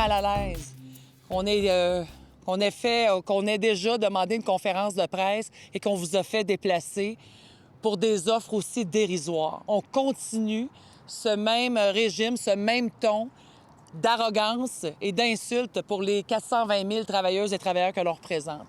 mal à l'aise qu'on ait déjà demandé une conférence de presse et qu'on vous a fait déplacer pour des offres aussi dérisoires. On continue ce même régime, ce même ton d'arrogance et d'insultes pour les 420 000 travailleuses et travailleurs que l'on représente.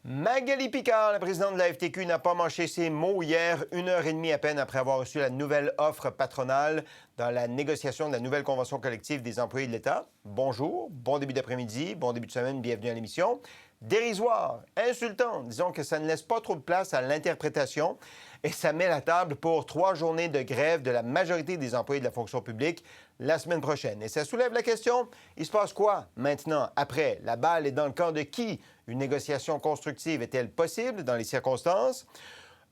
Magali Picard, la présidente de la FTQ, n'a pas mâché ses mots hier, 1 heure et demie à peine après avoir reçu la nouvelle offre patronale dans la négociation de la nouvelle convention collective des employés de l'État. Bonjour, bon début d'après-midi, bon début de semaine, bienvenue à l'émission. Dérisoire, insultant, disons que ça ne laisse pas trop de place à l'interprétation et ça met la table pour 3 journées de grève de la majorité des employés de la fonction publique la semaine prochaine. Et ça soulève la question, il se passe quoi maintenant, après? La balle est dans le camp de qui? Une négociation constructive est-elle possible dans les circonstances?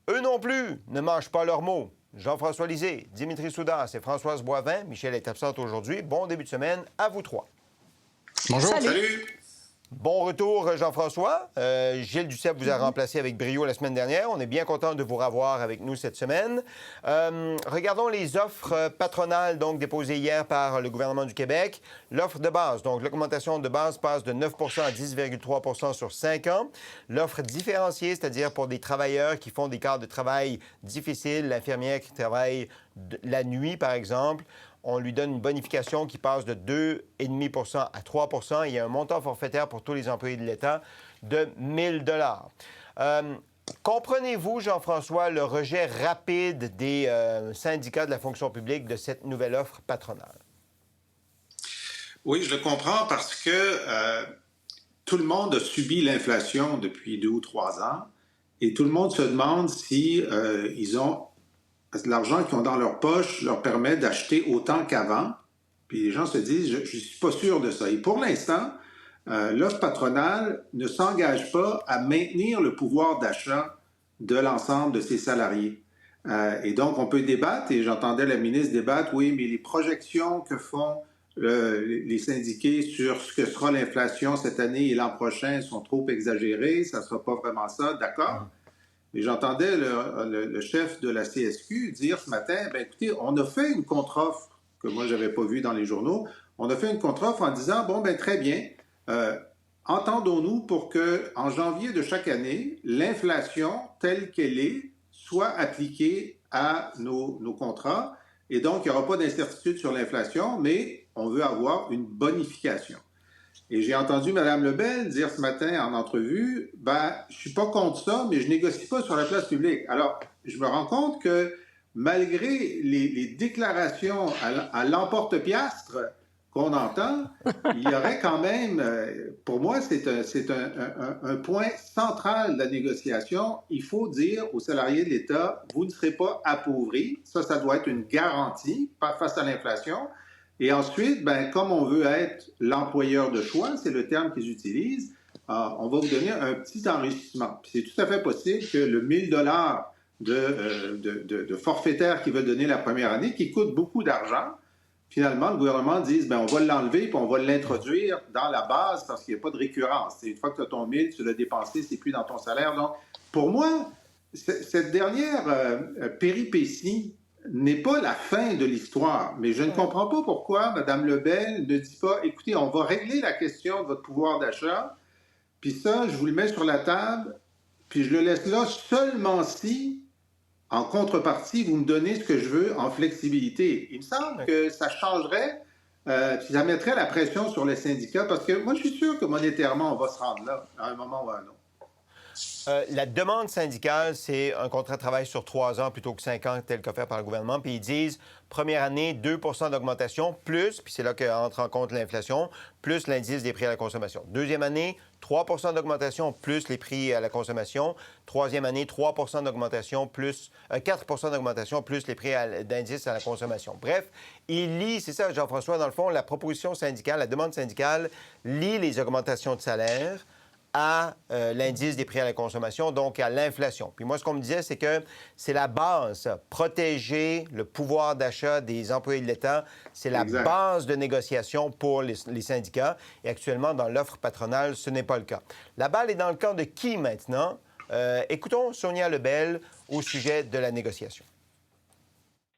Eux non plus ne mangent pas leurs mots. Jean-François Lisée, Dimitri Soudas et Françoise Boivin. Michel est absente aujourd'hui. Bon début de semaine à vous trois. Bonjour. Salut. Bon retour, Jean-François. Gilles Duceppe vous a remplacé avec brio la semaine dernière. On est bien content de vous revoir avec nous cette semaine. Regardons les offres patronales donc déposées hier par le gouvernement du Québec. L'offre de base, donc l'augmentation de base passe de 9 à 10,3 sur 5 ans. L'offre différenciée, c'est-à-dire pour des travailleurs qui font des quarts de travail difficiles, l'infirmière qui travaille la nuit, par exemple, on lui donne une bonification qui passe de 2,5 à 3 Il y a un montant forfaitaire pour tous les employés de l'État de 1 000 Comprenez-vous, Jean-François, le rejet rapide des syndicats de la fonction publique de cette nouvelle offre patronale? Oui, je le comprends parce que tout le monde a subi l'inflation depuis 2 ou 3 ans et tout le monde se demande si ils ont l'argent qu'ils ont dans leur poche leur permet d'acheter autant qu'avant. Puis les gens se disent, je ne suis pas sûr de ça. Et pour l'instant, l'offre patronale ne s'engage pas à maintenir le pouvoir d'achat de l'ensemble de ses salariés. Et donc, on peut débattre, et j'entendais la ministre débattre, oui, mais les projections que font les syndiqués sur ce que sera l'inflation cette année et l'an prochain sont trop exagérées, ça ne sera pas vraiment ça, d'accord? Et j'entendais le chef de la CSQ dire ce matin, bien écoutez, on a fait une contre-offre que moi, je n'avais pas vue dans les journaux. On a fait une contre-offre en disant, bon, bien très bien, entendons-nous pour qu'en janvier de chaque année, l'inflation telle qu'elle est soit appliquée à nos contrats. Et donc, il n'y aura pas d'incertitude sur l'inflation, mais on veut avoir une bonification. Et j'ai entendu Mme Lebel dire ce matin en entrevue, ben, je ne suis pas contre ça, mais je ne négocie pas sur la place publique. Alors, je me rends compte que malgré les déclarations à l'emporte-piastre qu'on entend, il y aurait quand même, pour moi, c'est un point central de la négociation. Il faut dire aux salariés de l'État, vous ne serez pas appauvris. Ça doit être une garantie face à l'inflation. Et ensuite, ben, comme on veut être l'employeur de choix, c'est le terme qu'ils utilisent, on va vous donner un petit enrichissement. Puis c'est tout à fait possible que le 1 000 de forfaitaire qu'ils veulent donner la première année, qui coûte beaucoup d'argent, finalement, le gouvernement dise, ben, on va l'enlever puis on va l'introduire dans la base parce qu'il n'y a pas de récurrence. Une fois que tu as ton 1 000, tu l'as dépensé, c'est plus dans ton salaire. Donc, pour moi, cette dernière péripétie n'est pas la fin de l'histoire. Mais je ne comprends pas pourquoi Mme Lebel ne dit pas, écoutez, on va régler la question de votre pouvoir d'achat, puis ça, je vous le mets sur la table, puis je le laisse là seulement si, en contrepartie, vous me donnez ce que je veux en flexibilité. Il me semble que ça changerait, puis ça mettrait la pression sur les syndicats, parce que moi, je suis sûr que monétairement, on va se rendre là, à un moment ou à un autre. La demande syndicale, c'est un contrat de travail sur 3 ans plutôt que 5 ans, tel qu'offert par le gouvernement. Puis ils disent, première année, 2 d'augmentation, plus, puis c'est là qu'entre en compte l'inflation, plus l'indice des prix à la consommation. Deuxième année, 3 d'augmentation, plus les prix à la consommation. Troisième année, 3 d'augmentation, plus 4 d'augmentation, plus les prix d'indice à la consommation. Bref, il lie, c'est ça, Jean-François, dans le fond, la proposition syndicale, la demande syndicale lie les augmentations de salaire à l'indice des prix à la consommation, donc à l'inflation. Puis moi, ce qu'on me disait, c'est que c'est la base, protéger le pouvoir d'achat des employés de l'État, c'est la base de négociation pour les syndicats. Et actuellement, dans l'offre patronale, ce n'est pas le cas. La balle est dans le camp de qui maintenant? Écoutons Sonia Lebel au sujet de la négociation.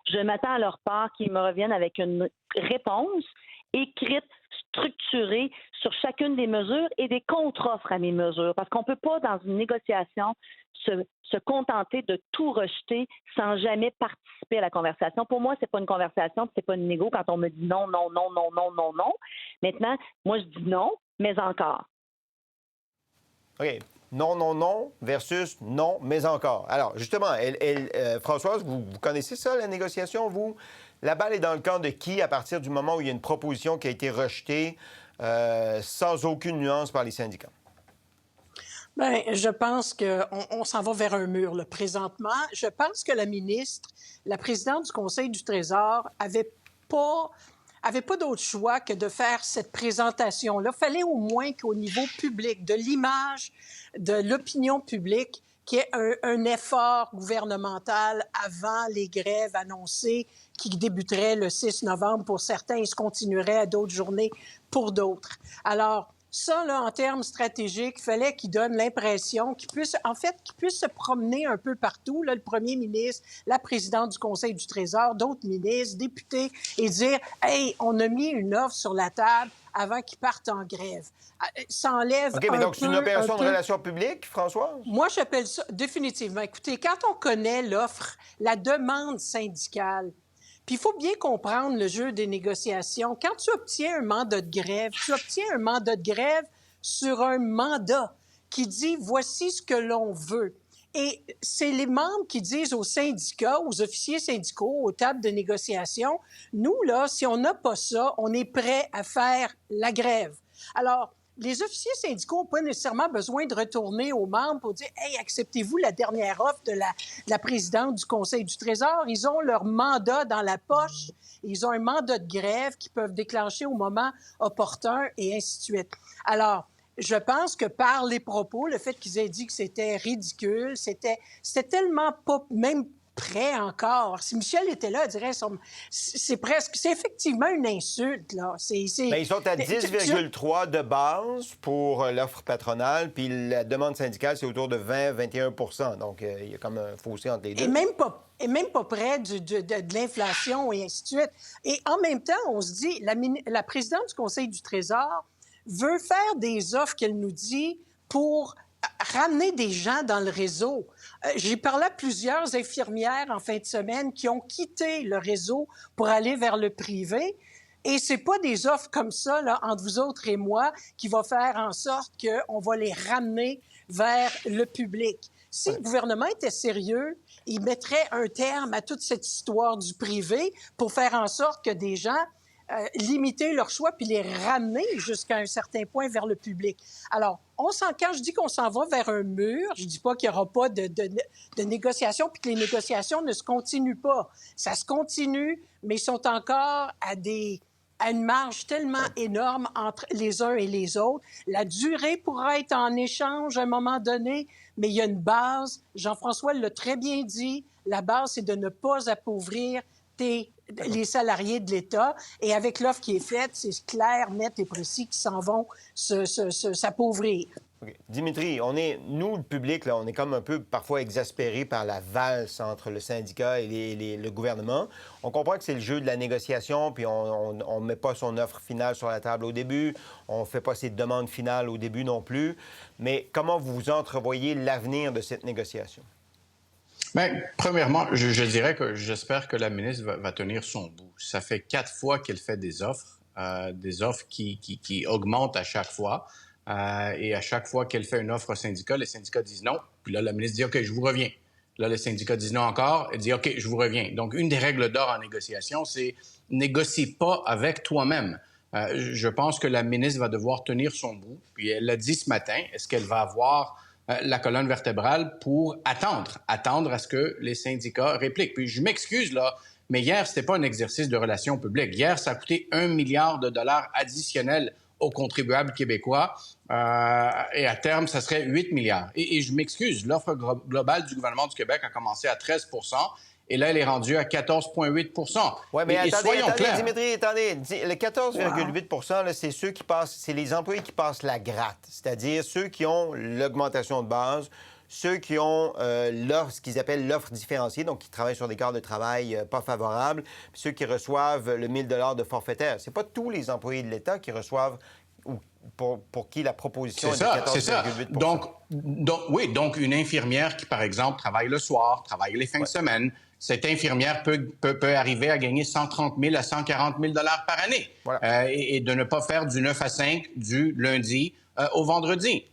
Je m'attends à leur part qu'ils me reviennent avec une réponse écrite structuré sur chacune des mesures et des contre-offres à mes mesures. Parce qu'on ne peut pas, dans une négociation, se contenter de tout rejeter sans jamais participer à la conversation. Pour moi, c'est pas une conversation, c'est pas une négo quand on me dit non, non, non, non, non, non, non. Maintenant, moi, je dis non, mais encore. OK. Non, non, non versus non, mais encore. Alors, justement, Françoise, vous connaissez ça, la négociation, vous? La balle est dans le camp de qui à partir du moment où il y a une proposition qui a été rejetée sans aucune nuance par les syndicats? Bien, je pense qu'on s'en va vers un mur, là, présentement. Je pense que la ministre, la présidente du Conseil du Trésor, avait pas d'autre choix que de faire cette présentation-là. Il fallait au moins qu'au niveau public, de l'image de l'opinion publique, qu'il y ait un effort gouvernemental avant les grèves annoncées qui débuteraient le 6 novembre pour certains et se continueraient à d'autres journées pour d'autres. Alors, ça, là, en termes stratégiques, il fallait qu'il donne l'impression qu'il puisse se promener un peu partout, là, le premier ministre, la présidente du Conseil du Trésor, d'autres ministres, députés, et dire « Hey, on a mis une offre sur la table avant qu'ils partent en grève. » Ça enlève OK, mais donc c'est une opération de relations publiques, François? Moi, j'appelle ça définitivement. Écoutez, quand on connaît l'offre, la demande syndicale, puis il faut bien comprendre le jeu des négociations. Quand tu obtiens un mandat de grève, tu obtiens un mandat de grève sur un mandat qui dit « voici ce que l'on veut ». Et c'est les membres qui disent aux syndicats, aux officiers syndicaux, aux tables de négociation, nous, là, si on n'a pas ça, on est prêt à faire la grève. Alors, les officiers syndicaux n'ont pas nécessairement besoin de retourner aux membres pour dire « Hey, acceptez-vous la dernière offre de la présidente du Conseil du Trésor? » Ils ont leur mandat dans la poche. Ils ont un mandat de grève qu'ils peuvent déclencher au moment opportun et ainsi de suite. Alors, je pense que par les propos, le fait qu'ils aient dit que c'était ridicule, c'était tellement pas même prêt encore. Si Michel était là, il dirait c'est effectivement une insulte, là. Bien, ils sont à 10,3 de base pour l'offre patronale, puis la demande syndicale, c'est autour de 20-21 Donc, il y a comme un fossé entre les deux. Et même pas près de l'inflation et ainsi de suite. Et en même temps, on se dit, la présidente du Conseil du Trésor veut faire des offres qu'elle nous dit pour ramener des gens dans le réseau. J'ai parlé à plusieurs infirmières en fin de semaine qui ont quitté le réseau pour aller vers le privé. Et c'est pas des offres comme ça, là, entre vous autres et moi, qui va faire en sorte qu'on va les ramener vers le public. Si le gouvernement était sérieux, il mettrait un terme à toute cette histoire du privé pour faire en sorte que des gens limiter leur choix puis les ramener jusqu'à un certain point vers le public. Alors, quand je dis qu'on s'en va vers un mur, je dis pas qu'il n'y aura pas de négociations puis que les négociations ne se continuent pas. Ça se continue, mais ils sont encore à une marge tellement énorme entre les uns et les autres. La durée pourra être en échange à un moment donné, mais il y a une base. Jean-François l'a très bien dit. La base, c'est de ne pas appauvrir les salariés de l'État. Et avec l'offre qui est faite, c'est clair, net et précis qu'ils s'en vont s'appauvrir. Okay. Dimitri, nous, le public, là, on est comme un peu parfois exaspérés par la valse entre le syndicat et le gouvernement. On comprend que c'est le jeu de la négociation, puis on ne met pas son offre finale sur la table au début, on ne fait pas ses demandes finales au début non plus. Mais comment vous entrevoyez l'avenir de cette négociation? Bien, premièrement, je dirais que j'espère que la ministre va tenir son bout. Ça fait 4 fois qu'elle fait des offres qui augmentent à chaque fois. Et à chaque fois qu'elle fait une offre au syndicat, les syndicats disent non. Puis là, la ministre dit « OK, je vous reviens ». Là, les syndicats disent non encore. Elle dit « OK, je vous reviens ». Donc, une des règles d'or en négociation, c'est « négocie pas avec toi-même ». Je pense que la ministre va devoir tenir son bout. Puis elle l'a dit ce matin. Est-ce qu'elle va avoir la colonne vertébrale pour attendre à ce que les syndicats répliquent? Puis je m'excuse, là, mais hier, c'était pas un exercice de relations publiques. Hier, ça a coûté $1 milliard additionnels aux contribuables québécois. Et à terme, ça serait 8 milliards. Et je m'excuse, l'offre globale du gouvernement du Québec a commencé à 13 et là, elle est rendue à 14,8 Oui, mais attendez, clairs. Dimitri, attendez. Le 14,8 là, c'est les employés qui passent la gratte, c'est-à-dire ceux qui ont l'augmentation de base, ceux qui ont ce qu'ils appellent l'offre différenciée, donc qui travaillent sur des quarts de travail pas favorables, puis ceux qui reçoivent le 1 000 de forfaitaire. C'est pas tous les employés de l'État qui reçoivent ou pour qui la proposition est de 14,8 donc une infirmière qui, par exemple, travaille le soir, travaille les fins de semaine, cette infirmière peut arriver à gagner 130 000 à 140 000 par année et de ne pas faire du 9 à 5 du lundi au vendredi.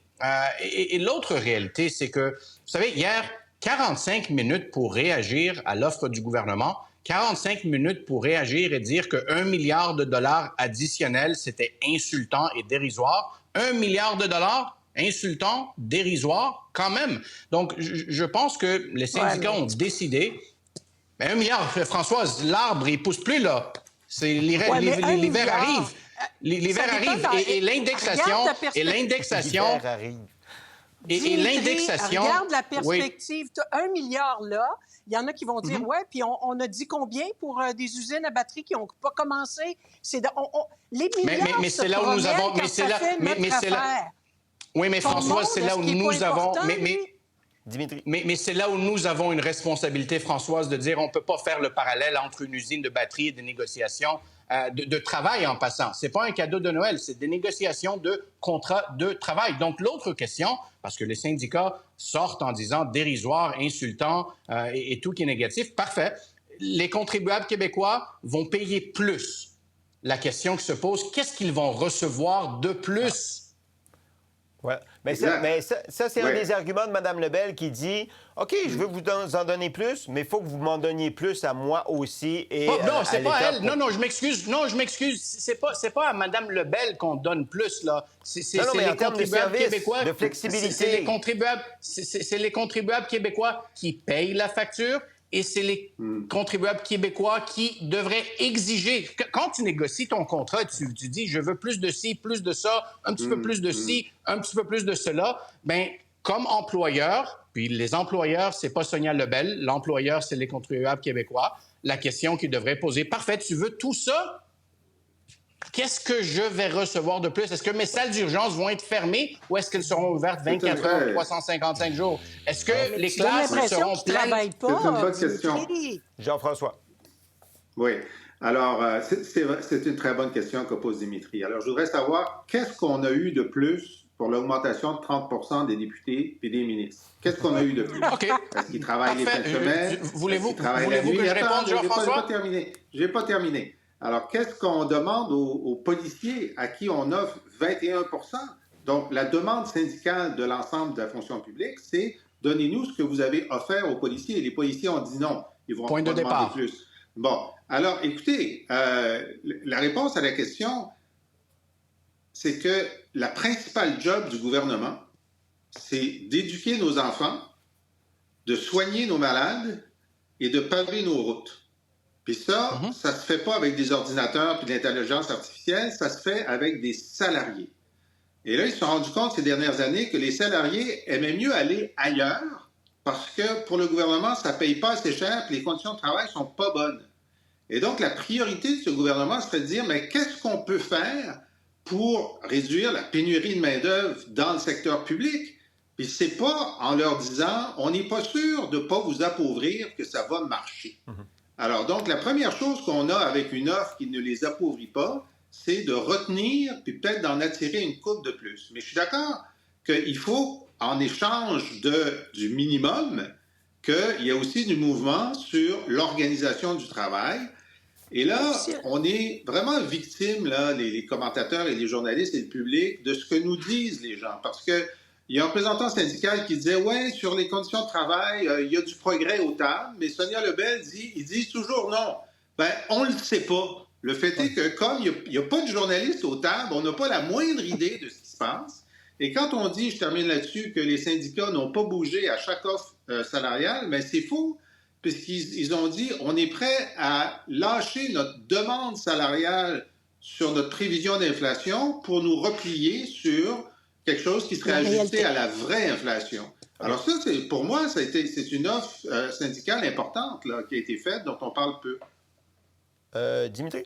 Et l'autre réalité, c'est que, vous savez, hier, 45 minutes pour réagir à l'offre du gouvernement, 45 minutes pour réagir et dire que 1 milliard de dollars additionnels, c'était insultant et dérisoire. 1 milliard de dollars insultant, dérisoire, quand même. Donc, je pense que les syndicats ont décidé... Mais 1 milliard, Françoise, l'arbre, il pousse plus, là. L'hiver arrive. L'hiver arrive et l'indexation... Et l'indexation... Regarde la perspective. Tu as 1 milliard là. Il y en a qui vont dire, puis on a dit combien pour des usines à batterie qui n'ont pas commencé? Les milliards mais c'est là où nous avons... Oui, mais François, c'est là où nous avons... Dimitri. Mais c'est là où nous avons une responsabilité, Françoise, de dire on ne peut pas faire le parallèle entre une usine de batterie et des négociations de travail en passant. Ce n'est pas un cadeau de Noël, c'est des négociations de contrats de travail. Donc, l'autre question, parce que les syndicats sortent en disant dérisoire, insultant et tout qui est négatif, parfait. Les contribuables québécois vont payer plus. La question qui se pose, qu'est-ce qu'ils vont recevoir de plus? Oui, mais ça c'est un des arguments de Mme Lebel qui dit « OK, je veux vous en donner plus, mais il faut que vous m'en donniez plus à moi aussi et non, c'est pas elle. Pour... Non, je m'excuse. C'est pas à Mme Lebel qu'on donne plus, là. C'est les contribuables québécois. De flexibilité. C'est les contribuables québécois qui payent la facture et c'est les contribuables québécois qui devraient exiger. Quand tu négocies ton contrat, tu dis « je veux plus de ci, plus de ça, un petit peu plus de ci, un petit peu plus de cela », bien, comme employeur, puis les employeurs, c'est pas Sonia Lebel, l'employeur, c'est les contribuables québécois, la question qu'ils devraient poser, parfait, tu veux tout ça? Qu'est-ce que je vais recevoir de plus? Est-ce que mes salles d'urgence vont être fermées ou est-ce qu'elles seront ouvertes 24 heures, 355 jours? Est-ce que les classes seront pleines? C'est une bonne question. Jean-François. Oui. Alors, c'est une très bonne question que pose Dimitri. Alors, je voudrais savoir, qu'est-ce qu'on a eu de plus pour l'augmentation de 30 des députés et des ministres? Qu'est-ce qu'on a eu de plus? OK. Est-ce qu'ils travaillent les fins de semaine? Voulez-vous que je réponde, Jean-François? Je n'ai pas terminé. Alors, qu'est-ce qu'on demande aux policiers à qui on offre 21 %? Donc, la demande syndicale de l'ensemble de la fonction publique, c'est « donnez-nous ce que vous avez offert aux policiers ». Et les policiers ont dit non. Ils vont demander plus. Bon, alors, écoutez, la réponse à la question, c'est que la principale job du gouvernement, c'est d'éduquer nos enfants, de soigner nos malades et de paver nos routes. Puis ça, ça se fait pas avec des ordinateurs puis de l'intelligence artificielle, ça se fait avec des salariés. Et là, ils se sont rendus compte ces dernières années que les salariés aimaient mieux aller ailleurs parce que pour le gouvernement, ça paye pas assez cher et les conditions de travail sont pas bonnes. Et donc, la priorité de ce gouvernement serait de dire, mais qu'est-ce qu'on peut faire pour réduire la pénurie de main-d'œuvre dans le secteur public? Puis c'est pas en leur disant, on n'est pas sûr de pas vous appauvrir que ça va marcher. Alors, donc, la première chose qu'on a avec une offre qui ne les appauvrit pas, c'est de retenir, puis peut-être d'en attirer une coupe de plus. Mais je suis d'accord qu'il faut, en échange du minimum, qu'il y ait aussi du mouvement sur l'organisation du travail. Et là, on est vraiment victime, là, les commentateurs et les journalistes et le public, de ce que nous disent les gens. Parce que il y a un représentant syndical qui disait « Ouais, sur les conditions de travail, il y a du progrès aux tables. » Mais Sonia Lebel dit « Ils disent toujours non. » Bien, on ne le sait pas. Le fait est que comme il n'y a pas de journalistes aux tables, on n'a pas la moindre idée de ce qui se passe. Et quand on dit, je termine là-dessus, que les syndicats n'ont pas bougé à chaque offre salariale, bien, c'est faux. Puisqu'ils ont dit « On est prêt à lâcher notre demande salariale sur notre prévision d'inflation pour nous replier sur... » quelque chose qui serait ajusté à la vraie inflation. Alors ça, pour moi, c'est une offre syndicale importante là, qui a été faite, dont on parle peu. Dimitri?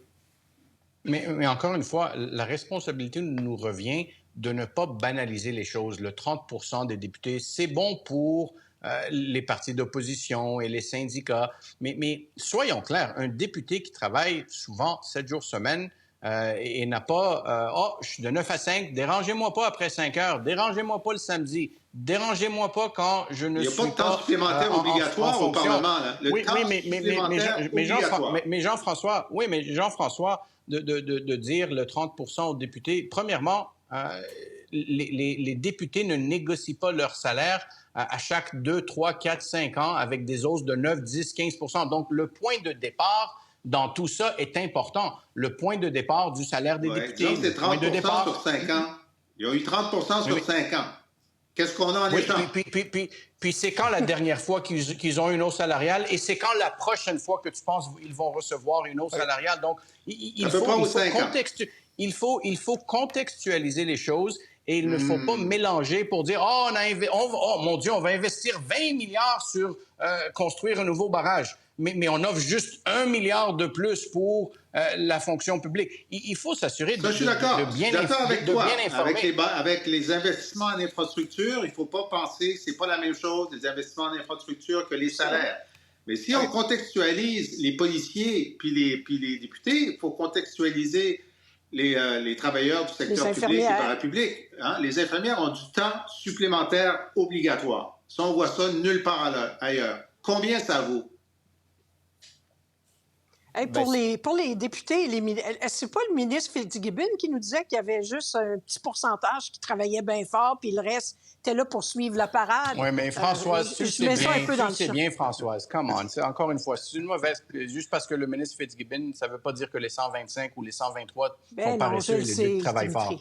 Mais encore une fois, la responsabilité nous revient de ne pas banaliser les choses. Le 30 des députés, c'est bon pour les partis d'opposition et les syndicats. Mais soyons clairs, un député qui travaille souvent 7 jours semaine et n'a pas je suis de 9 à 5, dérangez-moi pas après 5 heures, dérangez-moi pas le samedi, dérangez-moi pas quand je ne suis pas... Il n'y a pas de temps supplémentaire obligatoire au Parlement. Là. Le temps supplémentaire mais Jean-François, de dire le 30 aux députés, premièrement, les députés ne négocient pas leur salaire à chaque 2, 3, 4, 5 ans avec des hausses de 9, 10, 15 %. Donc, le point de départ dans tout ça est important. Le point de départ du salaire des députés. Exemple, c'est 30 de départ... sur 5 ans. Il y a eu 30 sur 5 ans. Qu'est-ce qu'on a en échange? Puis c'est quand la dernière fois qu'ils ont une hausse salariale et c'est quand la prochaine fois que tu penses qu'ils vont recevoir une hausse salariale. Donc, il faut contextualiser les choses et il ne faut pas mélanger pour dire « Oh, mon Dieu, on va investir 20 milliards sur construire un nouveau barrage. » Mais on offre juste 1 milliard de plus pour la fonction publique. Il faut s'assurer de bien informer. Avec les investissements en infrastructure, il ne faut pas penser, c'est pas la même chose, les investissements en infrastructure que les salaires. Mais si on contextualise les policiers puis les députés, il faut contextualiser les travailleurs du secteur public et parapublic. Hein? Les infirmières ont du temps supplémentaire obligatoire. Ça, on voit ça nulle part ailleurs. Combien ça vaut? Hey, pour les députés, c'est pas le ministre Fitzgibbon qui nous disait qu'il y avait juste un petit pourcentage qui travaillait bien fort, puis le reste était là pour suivre la parade. Oui, mais Françoise, c'est bien, Françoise. Come on. C'est, encore une fois, c'est une mauvaise... Juste parce que le ministre Fitzgibbon, ça ne veut pas dire que les 125 ou les 123 sont paresseux et les travaillent fort.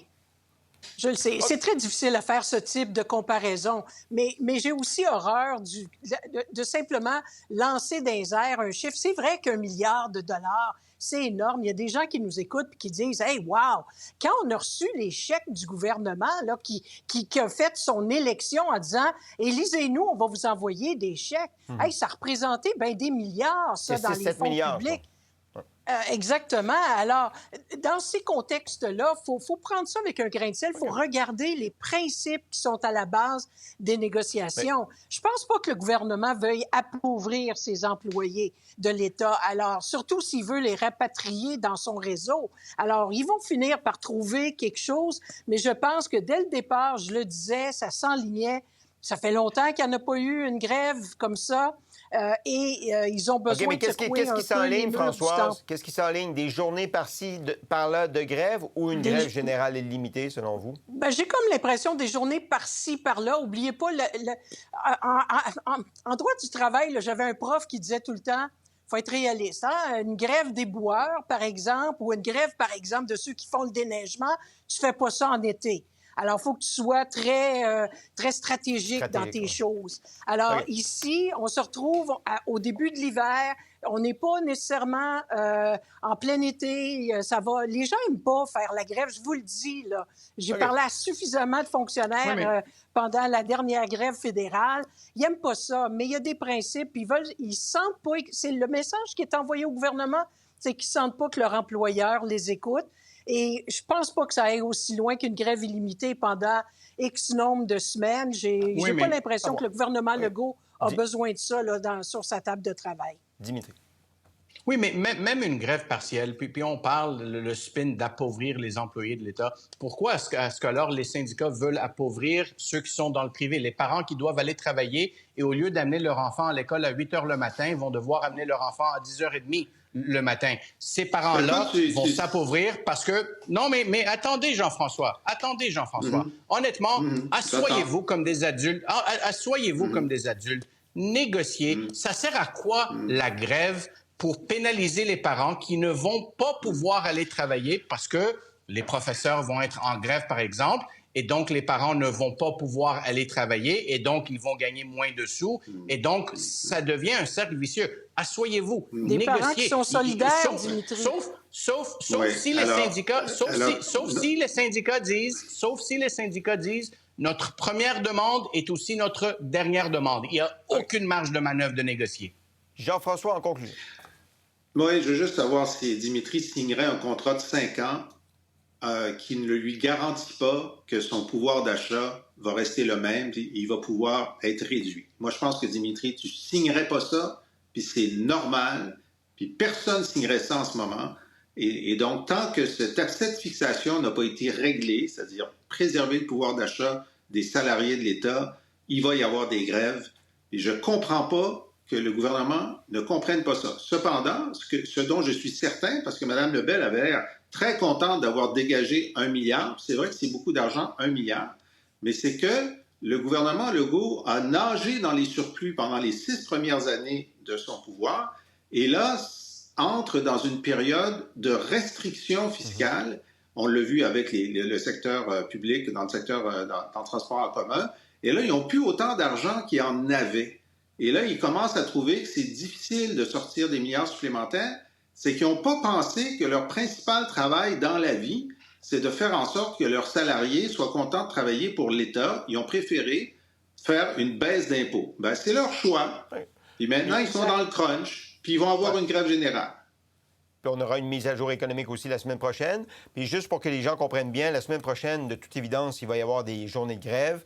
Je le sais. C'est très difficile à faire ce type de comparaison, mais j'ai aussi horreur de simplement lancer dans les airs un chiffre. C'est vrai qu'1 milliard de dollars, c'est énorme. Il y a des gens qui nous écoutent et qui disent « Hey, wow! » Quand on a reçu les chèques du gouvernement là, qui a fait son élection en disant « Élisez-nous, on va vous envoyer des chèques. Hey, ça représentait bien des milliards, ça, dans les fonds publics. Exactement. Alors, dans ces contextes-là, faut prendre ça avec un grain de sel. Il faut regarder les principes qui sont à la base des négociations. Je pense pas que le gouvernement veuille appauvrir ses employés de l'État. Alors, surtout s'il veut les rapatrier dans son réseau. Alors, ils vont finir par trouver quelque chose, mais je pense que dès le départ, je le disais, ça s'enlignait. Ça fait longtemps qu'il n'y en a pas eu une grève comme ça. Ils ont besoin de secouer qu'est-ce qui s'enligne, Françoise? Qu'est-ce qui s'enligne? Des journées par-ci, par-là de grève ou une grève générale illimitée, selon vous? Ben, j'ai comme l'impression des journées par-ci, par-là. Oubliez pas, en droit du travail, là, j'avais un prof qui disait tout le temps, il faut être réaliste. Hein? Une grève des boueurs, par exemple, ou une grève, par exemple, de ceux qui font le déneigement, tu fais pas ça en été. Alors, il faut que tu sois très stratégique dans tes choses. Alors, ici, on se retrouve au début de l'hiver. On n'est pas nécessairement en plein été. Ça va. Les gens n'aiment pas faire la grève, je vous le dis. Là. J'ai parlé à suffisamment de fonctionnaires pendant la dernière grève fédérale. Ils n'aiment pas ça, mais il y a des principes. Ils sentent pas... C'est le message qui est envoyé au gouvernement, c'est qu'ils sentent pas que leur employeur les écoute. Et je pense pas que ça aille aussi loin qu'une grève illimitée pendant X nombre de semaines. J'ai pas l'impression que le gouvernement Legault a besoin de ça là, sur sa table de travail. Dimitri. Oui, mais même une grève partielle, puis on parle le spin d'appauvrir les employés de l'État. Pourquoi est-ce que alors les syndicats veulent appauvrir ceux qui sont dans le privé, les parents qui doivent aller travailler et au lieu d'amener leur enfant à l'école à 8 heures le matin, vont devoir amener leur enfant à 10h30 le matin. Ces parents-là vont s'appauvrir parce que... Non, mais attendez, Jean-François. Honnêtement, asseyez-vous comme des adultes. Asseyez-vous comme des adultes. Négociez. Ça sert à quoi la grève pour pénaliser les parents qui ne vont pas pouvoir aller travailler parce que les professeurs vont être en grève, par exemple, et donc les parents ne vont pas pouvoir aller travailler, et donc ils vont gagner moins de sous, et donc ça devient un cercle vicieux. Asseyez-vous, négociez. Des parents qui sont solidaires, Dimitri. Sauf si les syndicats disent notre première demande est aussi notre dernière demande. Il n'y a aucune marge de manœuvre de négocier. Jean-François, en conclusion. Moi, je veux juste savoir si Dimitri signerait un contrat de 5 ans qui ne lui garantit pas que son pouvoir d'achat va rester le même, puis il va pouvoir être réduit. Moi, je pense que Dimitri, tu signerais pas ça, puis c'est normal, puis personne ne signerait ça en ce moment. Et donc, tant que cette fixation n'a pas été réglé, c'est-à-dire préserver le pouvoir d'achat des salariés de l'État, il va y avoir des grèves. Et je ne comprends pas que le gouvernement ne comprenne pas ça. Cependant, ce dont je suis certain, parce que Mme Lebel avait l'air très contente d'avoir dégagé 1 milliard, c'est vrai que c'est beaucoup d'argent, 1 milliard, mais c'est que le gouvernement Legault a nagé dans les surplus pendant les 6 premières années de son pouvoir, et là, entre dans une période de restriction fiscale. On l'a vu avec le secteur public, dans le secteur dans le transport en commun. Et là, ils n'ont plus autant d'argent qu'ils en avaient. Et là, ils commencent à trouver que c'est difficile de sortir des milliards supplémentaires. C'est qu'ils n'ont pas pensé que leur principal travail dans la vie, c'est de faire en sorte que leurs salariés soient contents de travailler pour l'État. Ils ont préféré faire une baisse d'impôts. Ben, c'est leur choix. Puis maintenant, ils sont dans le crunch. Puis ils vont avoir une grève générale. Puis on aura une mise à jour économique aussi la semaine prochaine. Puis juste pour que les gens comprennent bien, la semaine prochaine, de toute évidence, il va y avoir des journées de grève.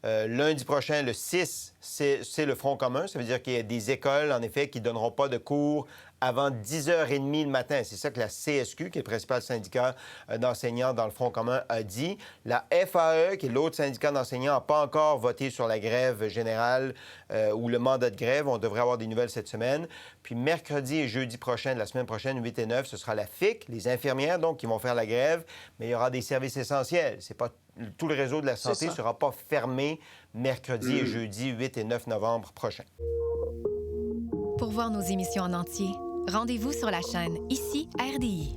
Lundi prochain, le 6, c'est le Front commun. Ça veut dire qu'il y a des écoles, en effet, qui ne donneront pas de cours avant 10h30 le matin. C'est ça que la CSQ, qui est le principal syndicat d'enseignants dans le Front commun, a dit. La FAE, qui est l'autre syndicat d'enseignants, n'a pas encore voté sur la grève générale ou le mandat de grève. On devrait avoir des nouvelles cette semaine. Puis mercredi et jeudi prochain, la semaine prochaine, 8 et 9, ce sera la FIC, les infirmières, donc, qui vont faire la grève. Mais il y aura des services essentiels. C'est pas tout le réseau de la santé ne sera pas fermé mercredi et jeudi 8 et 9 novembre prochains. Pour voir nos émissions en entier, rendez-vous sur la chaîne Ici RDI.